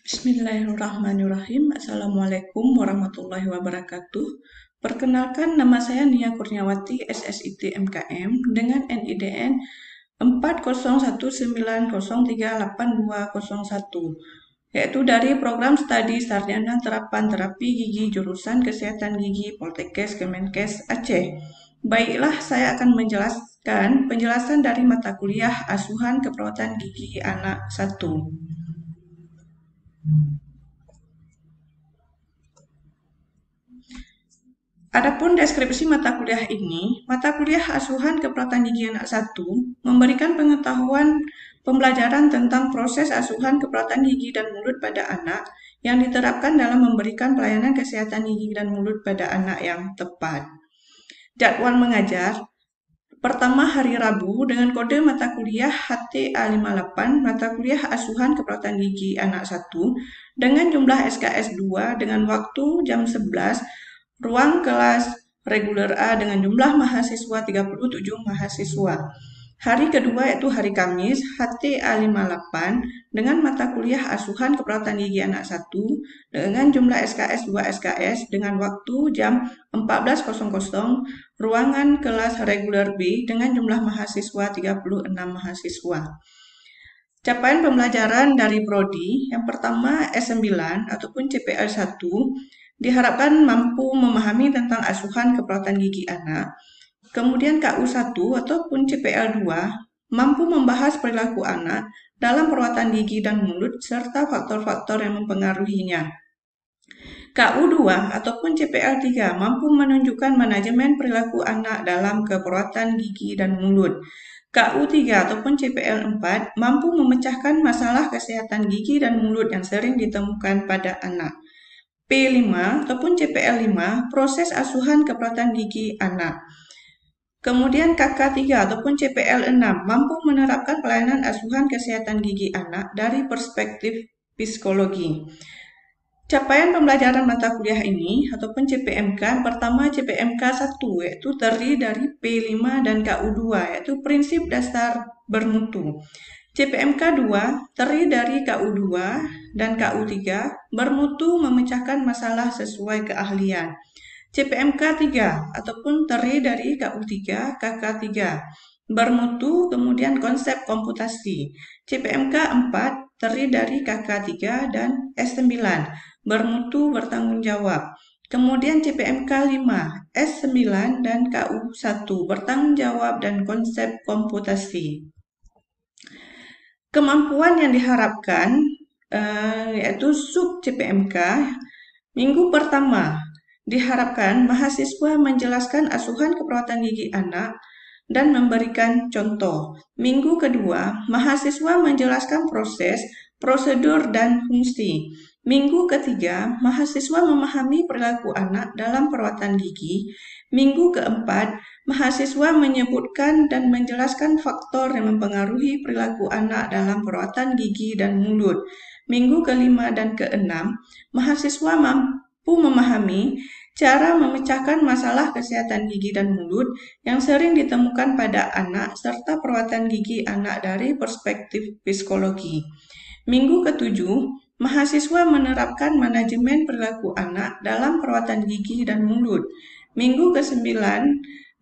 Bismillahirrahmanirrahim. Assalamualaikum warahmatullahi wabarakatuh. Perkenalkan, nama saya Nia Kurniawati, SSIT MKM, dengan NIDN 4019038201, yaitu dari Program Studi Sarjana Terapan Terapi Gigi Jurusan Kesehatan Gigi Poltekkes Kemenkes Aceh. Baiklah, saya akan menjelaskan penjelasan dari mata kuliah Asuhan Keperawatan Gigi Anak 1. Adapun deskripsi mata kuliah ini, mata kuliah Asuhan Keperawatan Gigi Anak 1 memberikan pengetahuan pembelajaran tentang proses asuhan keperawatan gigi dan mulut pada anak yang diterapkan dalam memberikan pelayanan kesehatan gigi dan mulut pada anak yang tepat. Jadwal mengajar: pertama, hari Rabu dengan kode mata kuliah HTA58, mata kuliah Asuhan Keperawatan Gigi Anak 1 dengan jumlah SKS 2 dengan waktu jam 11, ruang kelas reguler A dengan jumlah mahasiswa 37 mahasiswa. Hari kedua yaitu hari Kamis, HTA58 dengan mata kuliah Asuhan Keperawatan Gigi Anak 1 dengan jumlah SKS 2 SKS dengan waktu jam 14.00, ruangan kelas reguler B dengan jumlah mahasiswa 36 mahasiswa. Capaian pembelajaran dari Prodi, yang pertama S9 ataupun CPL 1, diharapkan mampu memahami tentang asuhan keperawatan gigi anak. Kemudian KU1 ataupun CPL 2 mampu membahas perilaku anak dalam perawatan gigi dan mulut serta faktor-faktor yang mempengaruhinya. KU2 ataupun CPL 3 mampu menunjukkan manajemen perilaku anak dalam keperawatan gigi dan mulut. KU3 ataupun CPL 4 mampu memecahkan masalah kesehatan gigi dan mulut yang sering ditemukan pada anak. P5 ataupun CPL 5 proses asuhan keperawatan gigi anak. Kemudian KK3 ataupun CPL 6 mampu menerapkan pelayanan asuhan kesehatan gigi anak dari perspektif psikologi. Capaian pembelajaran mata kuliah ini ataupun CPMK, pertama CPMK 1 yaitu terdiri dari P5 dan KU2 yaitu prinsip dasar bermutu. CPMK 2 terdiri dari KU2 dan KU3 bermutu memecahkan masalah sesuai keahlian. CPMK 3 ataupun terdiri dari KU3, KK3 bermutu kemudian konsep komputasi. CPMK 4 terdiri dari KK3 dan S9 bermutu bertanggung jawab. Kemudian CPMK 5, S9 dan KU1 bertanggung jawab dan konsep komputasi. Kemampuan yang diharapkan yaitu sub CPMK. Minggu pertama diharapkan mahasiswa menjelaskan asuhan keperawatan gigi anak dan memberikan contoh. Minggu kedua, mahasiswa menjelaskan proses, prosedur, dan fungsi. Minggu ketiga, mahasiswa memahami perilaku anak dalam perawatan gigi. Minggu keempat, mahasiswa menyebutkan dan menjelaskan faktor yang mempengaruhi perilaku anak dalam perawatan gigi dan mulut. Minggu kelima dan keenam, mahasiswa mampu memahami cara memecahkan masalah kesehatan gigi dan mulut yang sering ditemukan pada anak serta perawatan gigi anak dari perspektif psikologi. Minggu ketujuh, mahasiswa menerapkan manajemen perilaku anak dalam perawatan gigi dan mulut. Minggu ke-9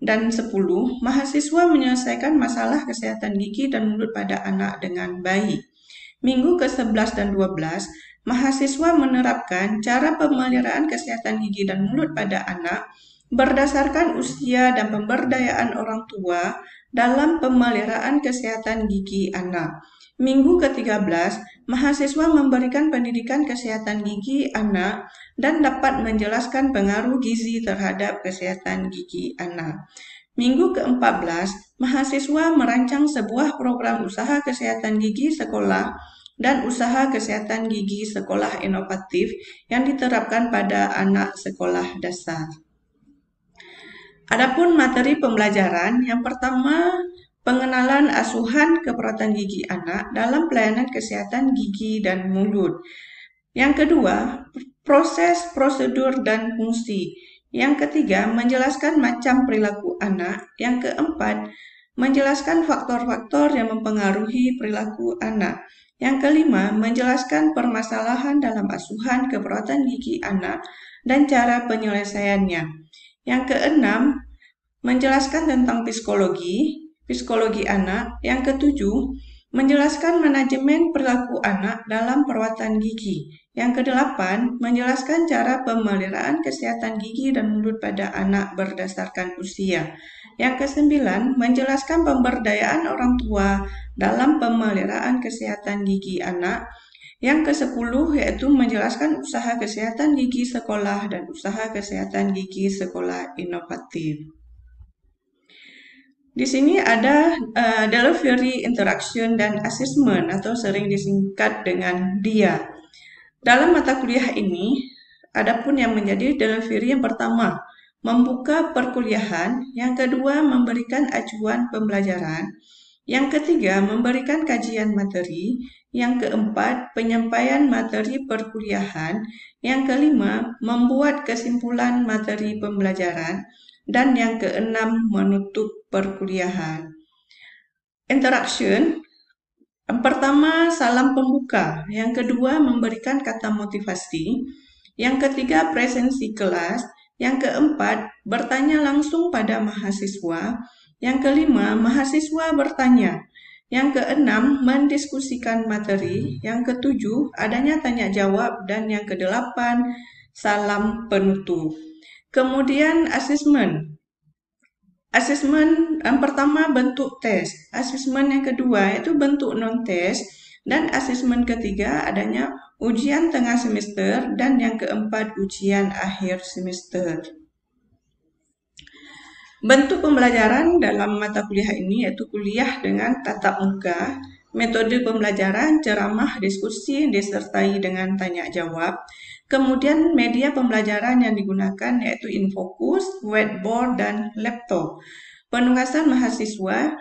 dan 10, mahasiswa menyelesaikan masalah kesehatan gigi dan mulut pada anak dengan baik. Minggu ke-11 dan 12, mahasiswa menerapkan cara pemeliharaan kesehatan gigi dan mulut pada anak berdasarkan usia dan pemberdayaan orang tua dalam pemeliharaan kesehatan gigi anak. Minggu ke-13, mahasiswa memberikan pendidikan kesehatan gigi anak dan dapat menjelaskan pengaruh gizi terhadap kesehatan gigi anak. Minggu ke-14, mahasiswa merancang sebuah program usaha kesehatan gigi sekolah dan usaha kesehatan gigi sekolah inovatif yang diterapkan pada anak sekolah dasar. Adapun materi pembelajaran, yang pertama, pengenalan asuhan keperawatan gigi anak dalam pelayanan kesehatan gigi dan mulut. Yang kedua, proses, prosedur, dan fungsi. Yang ketiga, menjelaskan macam perilaku anak. Yang keempat, menjelaskan faktor-faktor yang mempengaruhi perilaku anak. Yang kelima, menjelaskan permasalahan dalam asuhan keperawatan gigi anak dan cara penyelesaiannya. Yang keenam, menjelaskan tentang psikologi anak. Yang ketujuh, menjelaskan manajemen perilaku anak dalam perawatan gigi. Yang kedelapan, menjelaskan cara pemeliharaan kesehatan gigi dan mulut pada anak berdasarkan usia. Yang kesembilan, menjelaskan pemberdayaan orang tua dalam pemeliharaan kesehatan gigi anak. Yang ke-10 yaitu menjelaskan usaha kesehatan gigi sekolah dan usaha kesehatan gigi sekolah inovatif. Di sini ada delivery, interaction, dan assessment atau sering disingkat dengan DIA. Dalam mata kuliah ini, adapun yang menjadi delivery yang pertama, membuka perkuliahan, yang kedua memberikan acuan pembelajaran, yang ketiga memberikan kajian materi, yang keempat penyampaian materi perkuliahan, yang kelima membuat kesimpulan materi pembelajaran, dan yang keenam menutup perkuliahan. Interaction, yang pertama salam pembuka, yang kedua memberikan kata motivasi, yang ketiga presensi kelas, yang keempat bertanya langsung pada mahasiswa, yang kelima mahasiswa bertanya, yang keenam mendiskusikan materi, yang ketujuh adanya tanya jawab, dan yang kedelapan salam penutup. Kemudian asesmen. Asesmen yang pertama bentuk tes, asesmen yang kedua itu bentuk non-tes, dan asesmen ketiga adanya ujian tengah semester, dan yang keempat ujian akhir semester. Bentuk pembelajaran dalam mata kuliah ini yaitu kuliah dengan tatap muka, metode pembelajaran, ceramah, diskusi, disertai dengan tanya jawab. Kemudian media pembelajaran yang digunakan yaitu infocus, whiteboard, dan laptop. Penugasan mahasiswa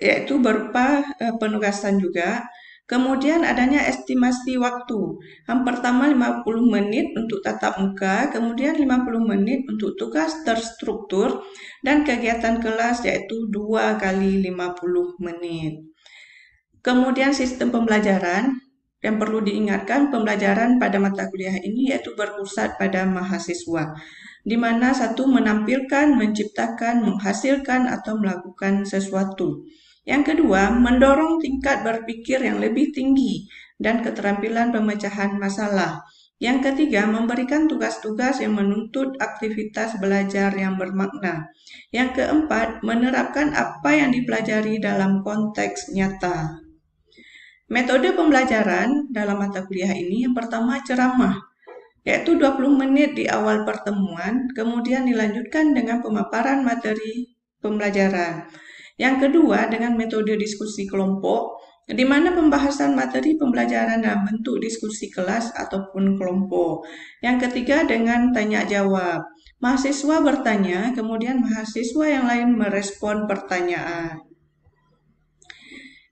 yaitu berupa penugasan juga. Kemudian adanya estimasi waktu. Yang pertama 50 menit untuk tatap muka, kemudian 50 menit untuk tugas terstruktur, dan kegiatan kelas yaitu 2 kali 50 menit. Kemudian sistem pembelajaran. Yang perlu diingatkan, pembelajaran pada mata kuliah ini yaitu berpusat pada mahasiswa, di mana satu menampilkan, menciptakan, menghasilkan, atau melakukan sesuatu. Yang kedua, mendorong tingkat berpikir yang lebih tinggi dan keterampilan pemecahan masalah. Yang ketiga, memberikan tugas-tugas yang menuntut aktivitas belajar yang bermakna. Yang keempat, menerapkan apa yang dipelajari dalam konteks nyata. Metode pembelajaran dalam mata kuliah ini yang pertama ceramah, yaitu 20 menit di awal pertemuan, kemudian dilanjutkan dengan pemaparan materi pembelajaran. Yang kedua dengan metode diskusi kelompok, di mana pembahasan materi pembelajaran dalam bentuk diskusi kelas ataupun kelompok. Yang ketiga dengan tanya jawab, mahasiswa bertanya, kemudian mahasiswa yang lain merespon pertanyaan.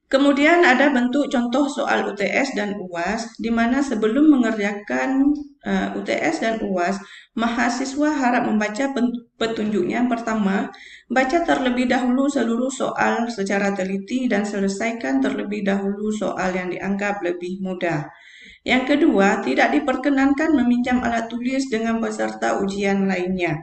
Kemudian ada bentuk contoh soal UTS dan UAS, di mana sebelum mengerjakan UTS dan UAS, mahasiswa harap membaca petunjuknya. Pertama, baca terlebih dahulu seluruh soal secara teliti dan selesaikan terlebih dahulu soal yang dianggap lebih mudah. Yang kedua, tidak diperkenankan meminjam alat tulis dengan peserta ujian lainnya.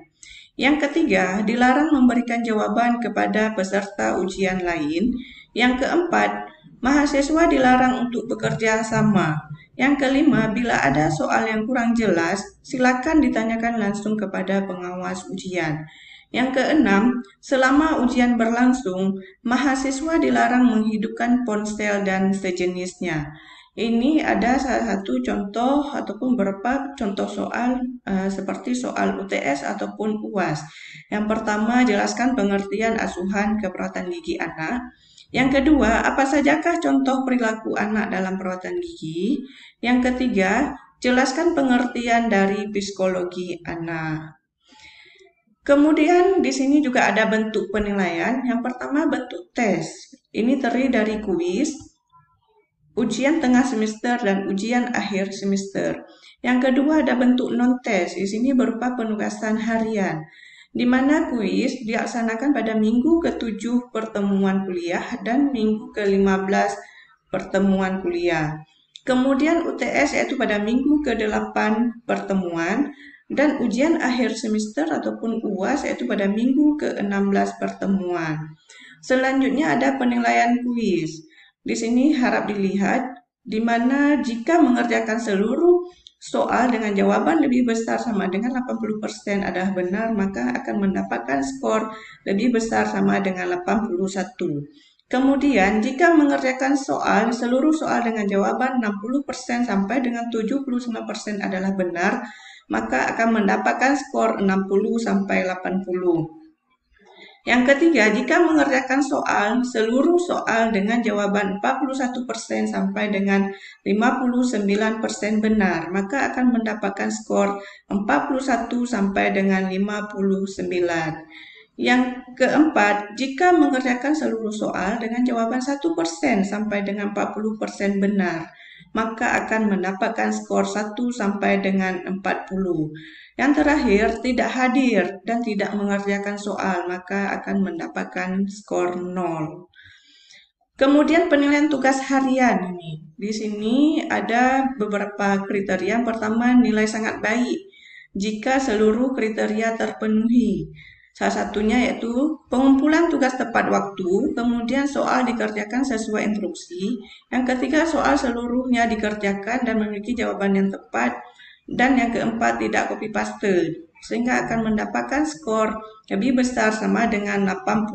Yang ketiga, dilarang memberikan jawaban kepada peserta ujian lain. Yang keempat, mahasiswa dilarang untuk bekerja sama. Yang kelima, bila ada soal yang kurang jelas, silakan ditanyakan langsung kepada pengawas ujian. Yang keenam, selama ujian berlangsung, mahasiswa dilarang menghidupkan ponsel dan sejenisnya. Ini ada salah satu contoh ataupun beberapa contoh soal seperti soal UTS ataupun UAS. Yang pertama, jelaskan pengertian asuhan keperawatan gigi anak. Yang kedua, apa sajakah contoh perilaku anak dalam perawatan gigi? Yang ketiga, jelaskan pengertian dari psikologi anak. Kemudian di sini juga ada bentuk penilaian. Yang pertama bentuk tes. Ini terdiri dari kuis, ujian tengah semester, dan ujian akhir semester. Yang kedua ada bentuk non-tes. Di sini berupa penugasan harian, di mana kuis dilaksanakan pada minggu ke-7 pertemuan kuliah dan minggu ke-15 pertemuan kuliah. Kemudian UTS yaitu pada minggu ke-8 pertemuan, dan ujian akhir semester ataupun UAS yaitu pada minggu ke-16 pertemuan. Selanjutnya ada penilaian kuis. Di sini harap dilihat di mana jika mengerjakan seluruh soal dengan jawaban lebih besar sama dengan 80% adalah benar, maka akan mendapatkan skor lebih besar sama dengan 81. Kemudian, jika mengerjakan seluruh soal dengan jawaban 60% sampai dengan 79% adalah benar, maka akan mendapatkan skor 60 sampai 80. Yang ketiga, jika mengerjakan seluruh soal dengan jawaban 41% sampai dengan 59% benar, maka akan mendapatkan skor 41 sampai dengan 59. Yang keempat, jika mengerjakan seluruh soal dengan jawaban 1% sampai dengan 40% benar, maka akan mendapatkan skor 1 sampai dengan 40. Yang terakhir, tidak hadir dan tidak mengerjakan soal, maka akan mendapatkan skor 0. Kemudian penilaian tugas harian ini. Di sini ada beberapa kriteria. Yang pertama, nilai sangat baik jika seluruh kriteria terpenuhi. Salah satunya yaitu pengumpulan tugas tepat waktu, kemudian soal dikerjakan sesuai instruksi. Yang ketiga, soal seluruhnya dikerjakan dan memiliki jawaban yang tepat. Dan yang keempat, tidak copy paste, sehingga akan mendapatkan skor lebih besar sama dengan 81.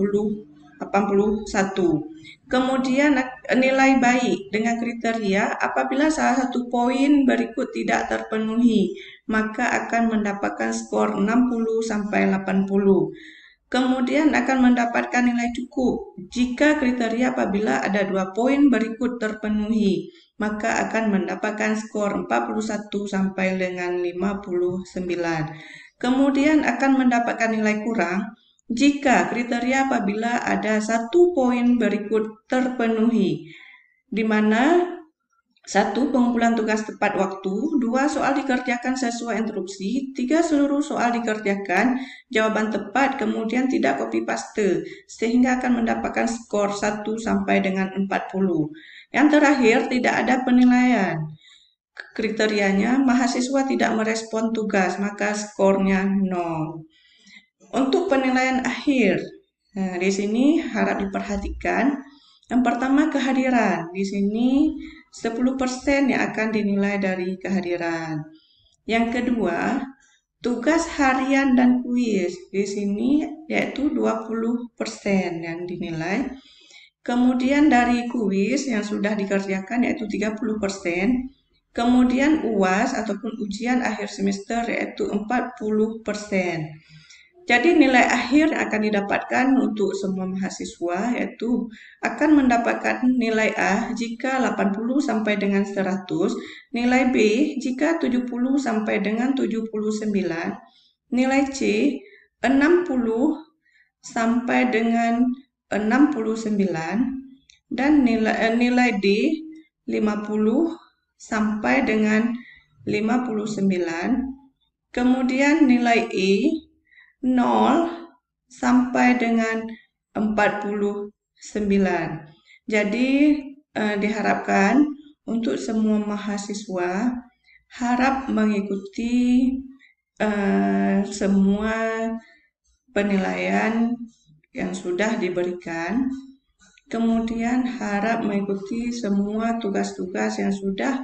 Kemudian nilai baik dengan kriteria apabila salah satu poin berikut tidak terpenuhi, maka akan mendapatkan skor 60 sampai 80. Kemudian akan mendapatkan nilai cukup jika kriteria apabila ada 2 poin berikut terpenuhi, maka akan mendapatkan skor 41 sampai dengan 59. Kemudian akan mendapatkan nilai kurang jika kriteria apabila ada 1 poin berikut terpenuhi, di mana 1. Pengumpulan tugas tepat waktu, 2. Soal dikerjakan sesuai instruksi, 3. Seluruh soal dikerjakan, jawaban tepat, kemudian tidak copy paste, sehingga akan mendapatkan skor 1 sampai dengan 40. Yang terakhir, tidak ada penilaian. Kriterianya, mahasiswa tidak merespon tugas, maka skornya 0. Untuk penilaian akhir, di sini harap diperhatikan. Yang pertama, kehadiran. Di sini 10% yang akan dinilai dari kehadiran. Yang kedua, tugas harian dan kuis. Di sini yaitu 20% yang dinilai. Kemudian dari kuis yang sudah dikerjakan yaitu 30%. Kemudian UAS ataupun ujian akhir semester yaitu 40%. Jadi nilai akhir yang akan didapatkan untuk semua mahasiswa yaitu akan mendapatkan nilai A jika 80 sampai dengan 100, nilai B jika 70 sampai dengan 79, nilai C 60 sampai dengan 69, dan nilai D 50 sampai dengan 59, kemudian nilai E 0 sampai dengan 49. Jadi diharapkan untuk semua mahasiswa harap mengikuti semua penilaian yang sudah diberikan. Kemudian harap mengikuti semua tugas-tugas yang sudah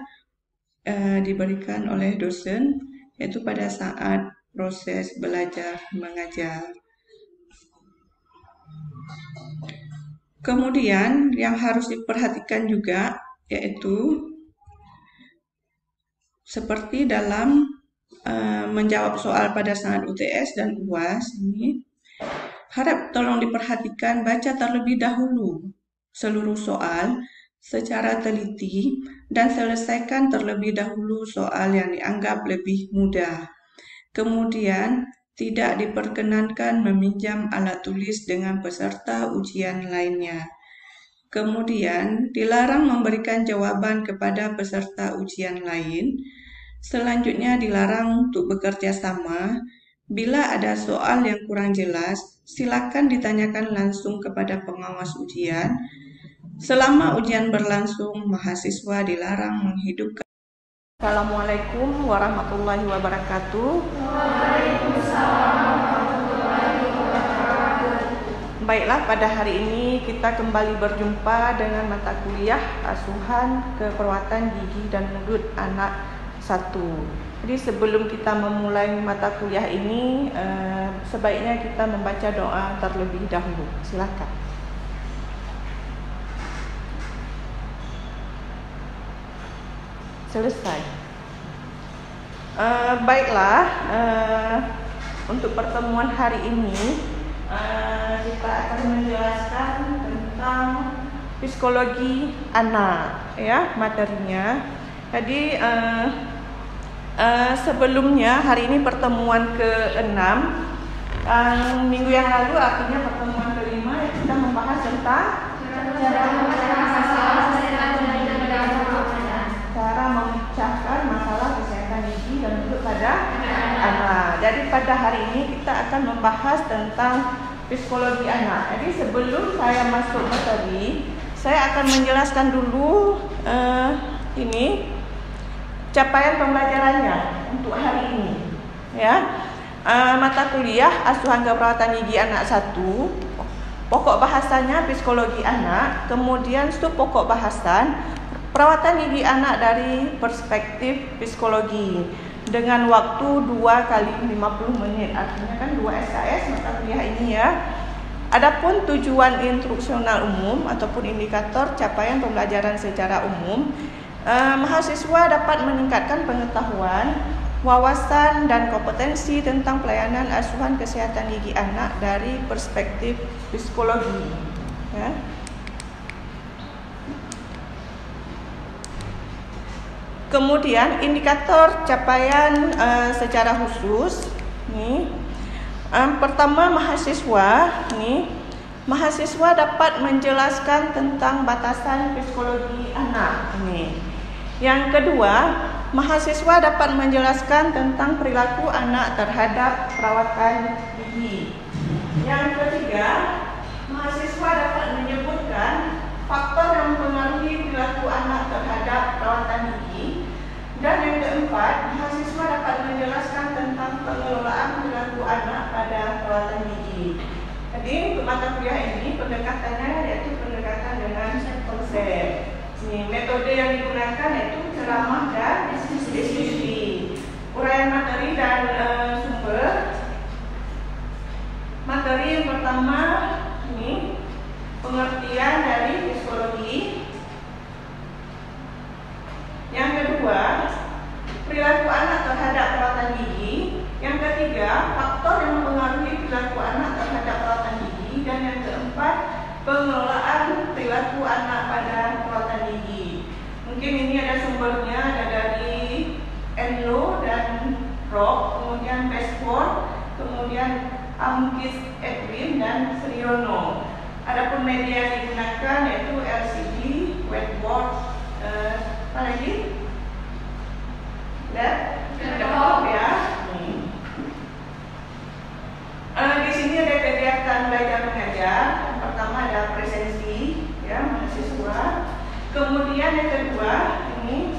diberikan oleh dosen, yaitu pada saat proses belajar mengajar. Kemudian yang harus diperhatikan juga yaitu seperti dalam menjawab soal pada saat UTS dan UAS ini, harap tolong diperhatikan baca terlebih dahulu seluruh soal secara teliti dan selesaikan terlebih dahulu soal yang dianggap lebih mudah. Kemudian, tidak diperkenankan meminjam alat tulis dengan peserta ujian lainnya. Kemudian, dilarang memberikan jawaban kepada peserta ujian lain. Selanjutnya, dilarang untuk bekerja sama. Bila ada soal yang kurang jelas, silakan ditanyakan langsung kepada pengawas ujian. Selama ujian berlangsung, mahasiswa dilarang menghidupkan. Assalamualaikum warahmatullahi wabarakatuh. Baiklah, pada hari ini kita kembali berjumpa dengan mata kuliah asuhan keperawatan gigi dan mulut anak 1. Jadi sebelum kita memulai mata kuliah ini, sebaiknya kita membaca doa terlebih dahulu. Silakan. Selesai. Baiklah, untuk pertemuan hari ini kita akan menjelaskan tentang psikologi anak, ya, materinya. Jadi sebelumnya hari ini pertemuan ke-6, minggu yang lalu artinya pertemuan ke-5 kita membahas tentang cara memecahkan masalah kesehatan gigi dan mulut pada anak. Jadi pada hari ini kita akan membahas tentang psikologi anak. Jadi sebelum saya masuk materi, saya akan menjelaskan dulu ini capaian pembelajarannya untuk hari ini, ya. Mata kuliah asuhan keperawatan gigi anak 1, pokok bahasanya psikologi anak, kemudian sub pokok bahasan perawatan gigi anak dari perspektif psikologi dengan waktu 2 kali 50 menit. Artinya kan 2 SKS mata kuliah ini, ya. Adapun tujuan instruksional umum ataupun indikator capaian pembelajaran secara umum, mahasiswa dapat meningkatkan pengetahuan, wawasan dan kompetensi tentang pelayanan asuhan kesehatan gigi anak dari perspektif psikologi, ya. Kemudian indikator capaian secara khusus nih. Pertama, mahasiswa dapat menjelaskan tentang batasan psikologi anak nih. Yang kedua, mahasiswa dapat menjelaskan tentang perilaku anak terhadap perawatan gigi. Yang ketiga, mahasiswa dapat menyebutkan faktor yang mempengaruhi perilaku anak terhadap perawatan gigi. Dan yang keempat, mahasiswa dapat menjelaskan tentang pengelolaan perilaku anak pada perawatan gigi. Jadi untuk mata kuliah ini pendekatannya yaitu pendekatan dengan konsep. Metode yang digunakan yaitu ceramah dan diskusi. Uraian materi dan sumber. Materi yang pertama ini pengertian dari psikologi. Yang kedua, perilaku anak terhadap perawatan gigi. Yang ketiga, faktor yang mempengaruhi perilaku anak terhadap perawatan gigi. Dan yang keempat, pengelolaan perilaku anak pada perawatan gigi. Mungkin ini ada sumbernya, ada dari Enlo dan Rock, kemudian Bestford, kemudian Amkis Edwin dan Sriono. Adapun media yang digunakan yaitu LCD, whiteboard, apa lagi? Laptop, ya. Di sini ada kegiatan belajar mengajar. Yang pertama ada presensi, ya, mahasiswa. Kemudian yang kedua ini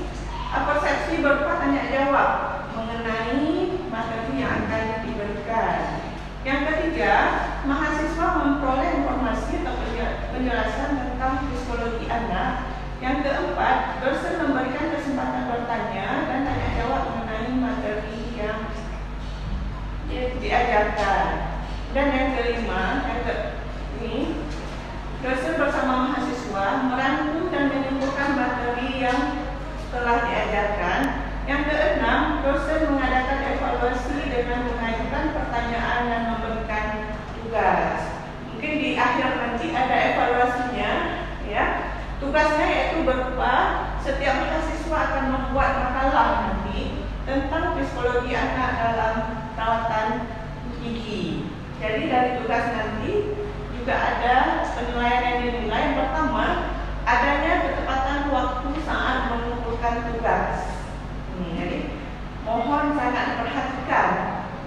persepsi berupa tanya jawab mengenai materi yang akan diberikan. Yang ketiga, mahasiswa memperoleh informasi atau penjelasan tentang psikologi anak. Yang keempat, dosen memberikan kesempatan bertanya dan tanya jawab mengenai materi yang diajarkan. Dan yang kelima, dosen bersama mahasiswa merangkum dan menyimpulkan materi yang telah diajarkan. Yang keenam, dosen mengadakan evaluasi dengan mengajukan pertanyaan dan memberikan tugas. Mungkin di akhir nanti ada evaluasinya, ya. Tugasnya yaitu berupa setiap mahasiswa akan membuat makalah nanti tentang psikologi anak dalam perawatan gigi. Jadi dari tugas nanti juga ada penilaian yang dinilai. Yang pertama, adanya ketepatan waktu saat mengumpulkan tugas. Jadi mohon sangat diperhatikan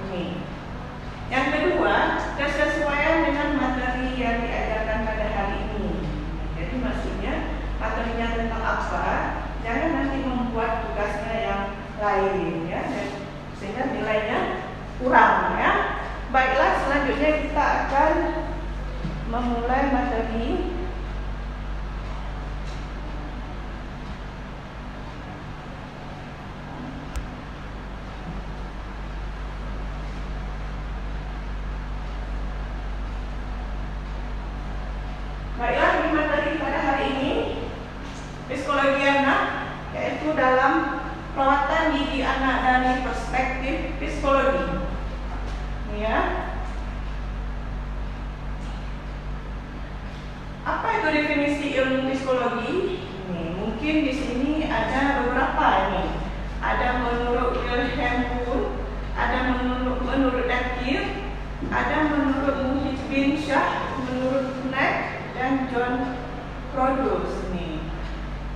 ini. Yang kedua, kesesuaian dengan materi yang diajarkan pada hari ini. Jadi Jadi maksudnya materinya tentang apa, jangan nanti membuat tugasnya yang lain ya, sehingga nilainya kurang ya. Baiklah, selanjutnya kita akan memulai materi pada hari ini, psikologi anak, yaitu dalam perawatan gigi anak dari perspektif psikologi. Ya. Apa itu definisi ilmu psikologi? Mungkin di sini ada beberapa ini. Ada menurut Wilhelm Wundt, ada menurut Dakir, ada menurut Muhyiddin Shah, menurut Knecht dan John Produce nih.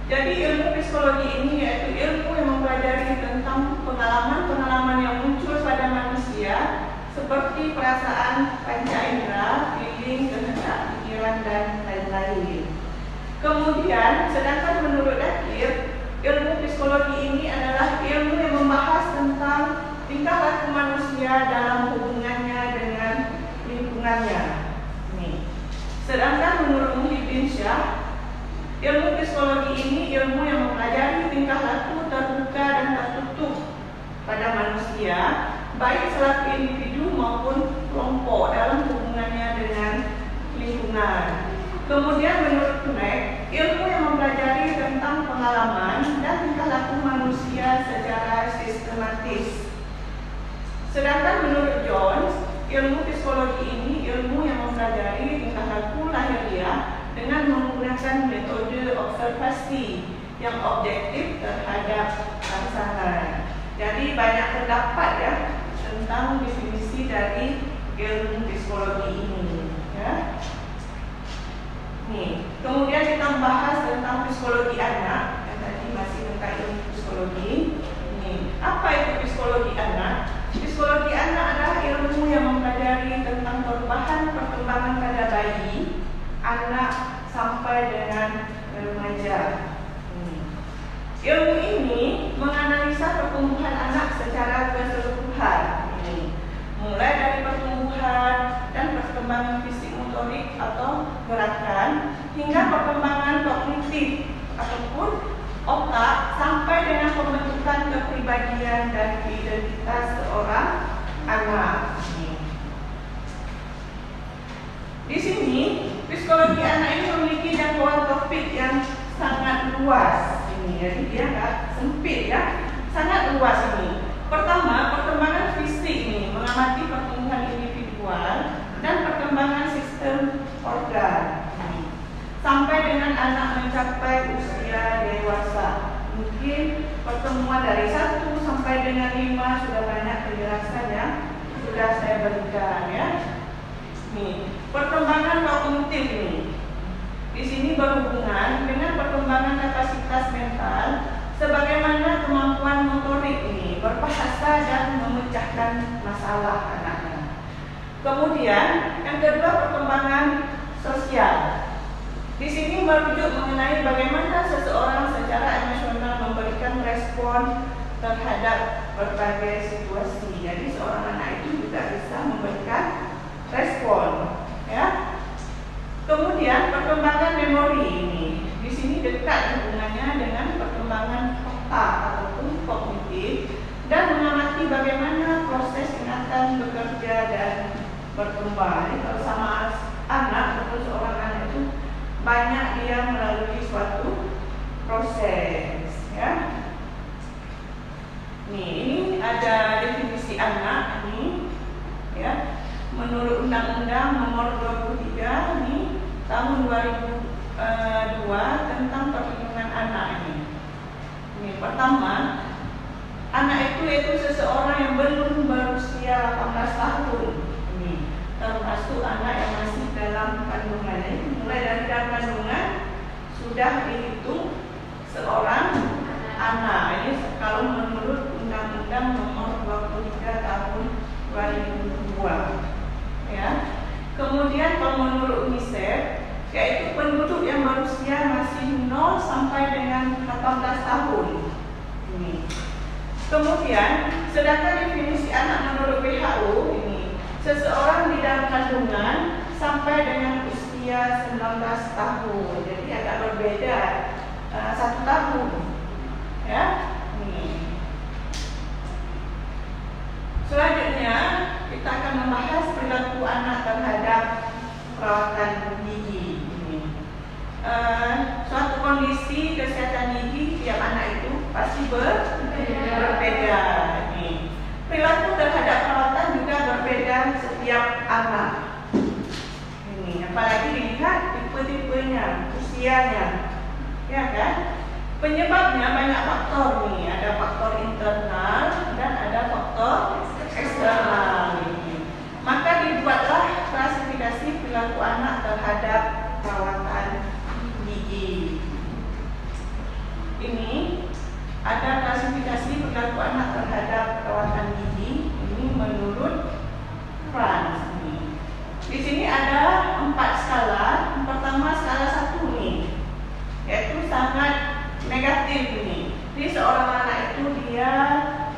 Jadi ilmu psikologi ini yaitu ilmu yang mempelajari tentang pengalaman-pengalaman yang muncul pada manusia seperti perasaan panca indera, feeling, kehendak, pikiran dan lain-lain. Kemudian, sedangkan menurut Dakir, ilmu psikologi ini adalah ilmu yang membahas tentang tingkah laku manusia dalam hubungannya dengan lingkungannya. Sedangkan menurut Muhyiddin Shah, ilmu psikologi ini ilmu yang mempelajari tingkah laku terbuka dan tertutup pada manusia, baik selaku individu maupun kelompok dalam hubungannya dengan lingkungan. Kemudian menurut Knecht, ilmu yang mempelajari tentang pengalaman dan tingkah laku manusia secara sistematis. Sedangkan menurut Jones, ilmu psikologi ini ilmu yang mempelajari tingkah laku lahiriah dengan menggunakan metode observasi yang objektif terhadap pasangan. Jadi banyak pendapat ya tentang definisi dari ilmu psikologi ini. Ya. Kemudian kita membahas tentang psikologi anak. Yang tadi masih tentang ilmu psikologi. Apa itu psikologi anak? Psikologi anak adalah ilmu yang mempelajari tentang perubahan perkembangan pada bayi, anak sampai dengan remaja. Ilmu ini menganalisa pertumbuhan anak secara keseluruhan, mulai dari pertumbuhan dan perkembangan fisik motorik atau gerakan hingga perkembangan kognitif ataupun otak sampai dengan pembentukan kepribadian dan identitas seorang anak. Di sini psikologi anak ini memiliki jangkauan topik yang sangat luas. Jadi dia nggak sempit ya, sangat luas ini. Pertama, perkembangan fisik ini mengamati pertumbuhan individual dan perkembangan sistem organ sampai dengan anak mencapai usia dewasa. Mungkin pertemuan dari 1 sampai dengan 5 sudah banyak penjelasan yang sudah saya berikan ya. Perkembangan kognitif ini di sini berhubungan dengan perkembangan kapasitas mental sebagaimana kemampuan motorik ini berbahasa dan memecahkan masalah anaknya. Kemudian yang kedua, perkembangan sosial. Di sini merujuk mengenai bagaimana seseorang secara emosional memberikan respon terhadap berbagai situasi. Jadi seorang anak itu juga bisa memberikan respon, ya. Kemudian perkembangan memori ini di sini dekat hubungannya dengan perkembangan otak ataupun kognitif dan mengamati bagaimana proses ingatan bekerja dan berkembang. Jadi kalau sama anak atau seorang anak itu banyak dia melalui suatu proses, ya. Ini ada definisi anak ini, ya. Menurut Undang-Undang Nomor 23 ini tahun 2002 tentang perlindungan anak ini. Pertama, anak itu yaitu seseorang yang belum berusia 18 tahun. Termasuk anak yang masih dalam kandungan. Mulai dari dalam kandungan sudah dihitung seorang anak. Ini kalau menurut Undang-Undang Nomor 23 tahun 2002. Ya. Kemudian kalau menurut UNICEF yaitu penduduk yang berusia masih 0 sampai dengan 18 tahun. Ini. Kemudian, sedangkan definisi anak menurut WHO ini, seseorang di dalam kandungan sampai dengan usia 19 tahun. Jadi agak berbeda, 1 tahun. Ya. Ini. Selanjutnya, kita akan membahas perilaku anak terhadap perawatan gigi. Suatu kondisi kesehatan gigi tiap anak itu pasti berbeda. Perilaku terhadap perawatan juga berbeda setiap anak. Apalagi dilihat tipe-tipenya, usianya, ya kan? Penyebabnya banyak faktor nih. Ada faktor internal dan ada faktor eksternal. Maka dibuatlah klasifikasi perilaku anak terhadap perawatan gigi. Ini ada klasifikasi perilaku anak terhadap perawatan gigi. Ini menurut Frans. Di sini ada 4 skala. Yang pertama skala 1 nih, yaitu sangat negatif ini. Jadi seorang anak itu dia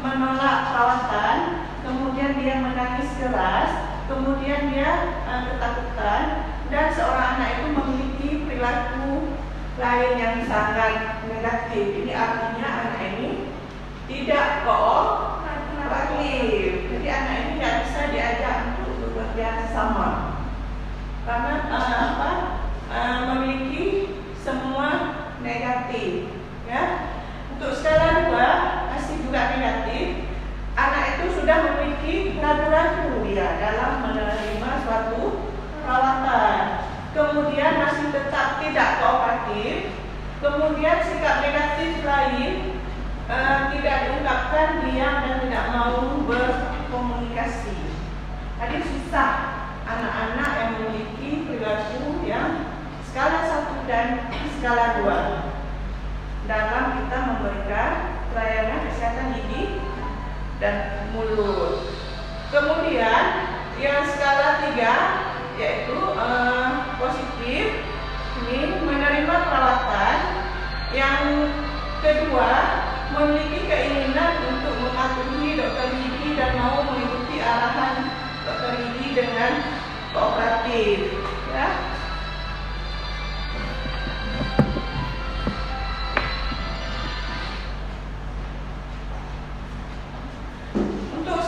menolak perawatan, kemudian dia menangis keras, kemudian dia ketakutan, dan seorang anak itu memiliki perilaku lain yang sangat negatif. Ini artinya anak ini tidak kooperatif. Jadi anak ini tidak bisa diajak untuk bekerja sama karena memiliki semua negatif. Ya. Untuk skala 2 masih juga negatif. Anak itu sudah memiliki ragu-ragu ya dalam menerima suatu perawatan. Kemudian masih tetap tidak kooperatif. Kemudian sikap negatif lain tidak diungkapkan, diam dan tidak mau berkomunikasi. Tadi susah anak-anak yang memiliki perilaku yang skala 1 dan skala 2 dalam kita memberikan pelayanan kesehatan gigi dan mulut. Kemudian yang skala 3 yaitu positif, ini menerima perawatan. Yang kedua, memiliki keinginan untuk mematuhi dokter gigi dan mau mengikuti arahan dokter gigi dengan kooperatif. Ya.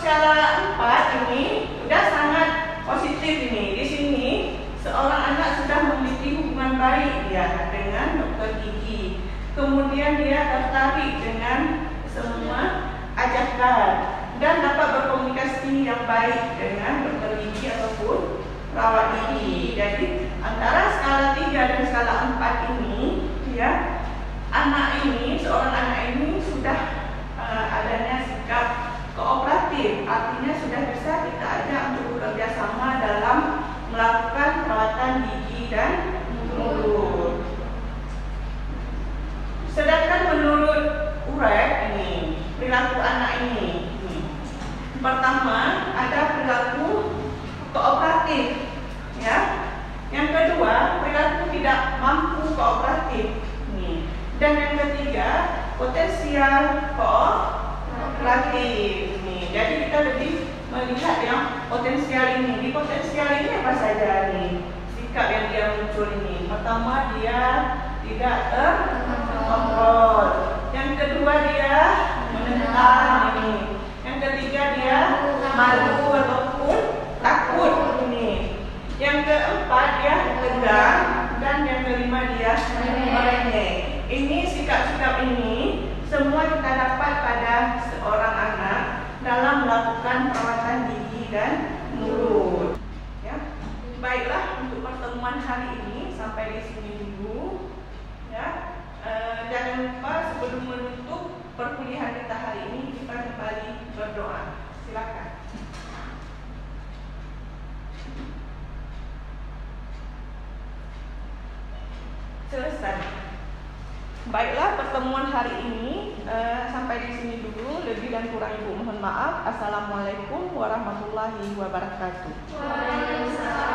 Skala 4 ini sudah sangat positif ini. Di sini seorang anak sudah memiliki hubungan baik ya dengan dokter gigi. Kemudian dia tertarik dengan semua ajakan dan dapat berkomunikasi yang baik dengan dokter gigi ataupun perawat gigi. Jadi antara skala 3 dan skala 4 ini ya, seorang anak ini sudah adanya sikap kooperatif, artinya sudah bisa kita ajak untuk bekerja sama dalam melakukan perawatan gigi dan mulut. Sedangkan menurut Urek ini, perilaku anak ini, pertama ada perilaku kooperatif, ya. Yang kedua perilaku tidak mampu kooperatif, dan yang ketiga potensial kooperatif. Jadi kita lebih melihat yang potensial ini. Di potensial ini apa saja nih sikap yang dia muncul ini? Pertama, dia tidak terkontrol. Yang kedua, dia menentang ini. Yang ketiga, dia malu ataupun takut ini. Yang keempat, dia tegang. Dan yang kelima, dia merengek. Ini sikap-sikap ini semua kita dapat pada seorang anak dalam melakukan perawatan gigi dan mulut. Ya. Baiklah, untuk pertemuan hari ini sampai di sini dulu. Ya. Jangan lupa sebelum menutup perkuliahan kita hari ini kita kembali berdoa. Silakan. Selesai. Baiklah, pertemuan hari ini sampai di sini dulu. Lebih dan kurang ibu mohon maaf. Assalamualaikum warahmatullahi wabarakatuh. Waalaikumsalam.